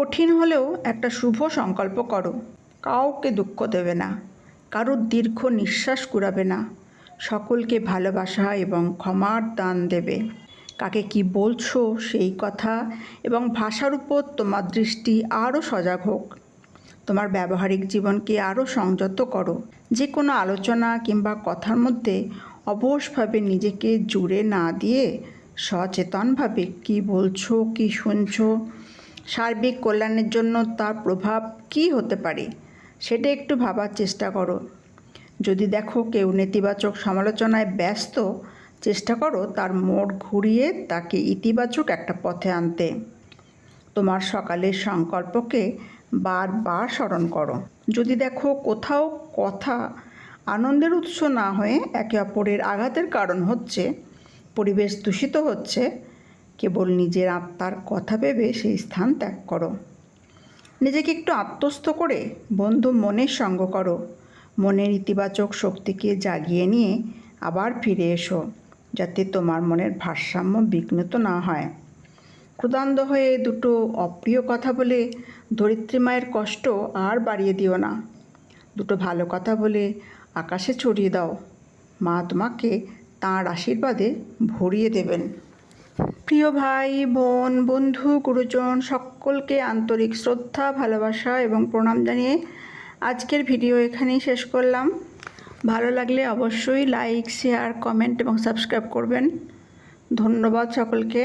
কঠিন হলেও একটা শুভ সংকল্প করো। কাউকে দুঃখ দেবে না, কারোর দীর্ঘ নিঃশ্বাস কুড়াবে না, সকলকে ভালোবাসা এবং ক্ষমার দান দেবে। কাকে কি বলছো সেই কথা এবং ভাষার উপর তোমার দৃষ্টি আরও সজাগ হোক। তোমার ব্যবহারিক জীবনকে আরও সংযত করো। যে কোনো আলোচনা কিংবা কথার মধ্যে অবশভাবে নিজেকে জুড়ে না দিয়ে সচেতনভাবে কি বলছো, কি শুনছো, সার্বিক কল্যাণের জন্য তার প্রভাব কি হতে পারে সেটা একটু ভাবার চেষ্টা করো। যদি দেখো কেউ নেতিবাচক সমালোচনায় ব্যস্ত, চেষ্টা করো তার মোড় ঘুরিয়ে তাকে ইতিবাচক একটা পথে আনতে। তোমার সকালের সংকল্পকে বারবার স্মরণ করো। যদি দেখো কোথাও কথা আনন্দের উৎস না হয়ে একে অপরের আঘাতের কারণ হচ্ছে, পরিবেশ দূষিত হচ্ছে, কেবল নিজের আত্মার কথা ভেবে সেই স্থান ত্যাগ করো। নিজেকে একটু আত্মস্থ করে বন্ধু মনের সঙ্গ করো। মনের ইতিবাচক শক্তিকে জাগিয়ে নিয়ে আবার ফিরে এসো, যাতে তোমার মনের ভারসাম্য বিঘ্নিত না হয়। ক্ষুধান্ধ হয়ে দুটো অপ্রিয় কথা বলে ধরিত্রী মায়ের কষ্ট আর বাড়িয়ে দিও না। দুটো ভালো কথা বলে আকাশে ছড়িয়ে দাও। মা তোমাকে তাঁর আশীর্বাদে ভরিয়ে দেবেন। প্রিয় ভাই বোন, বন্ধু, গুরুজন সকলকে আন্তরিক শ্রদ্ধা, ভালোবাসা এবং প্রণাম জানিয়ে আজকের ভিডিও এখানেই শেষ করলাম। ভালো লাগলে অবশ্যই লাইক, শেয়ার, কমেন্ট এবং সাবস্ক্রাইব করবেন। ধন্যবাদ সকলকে।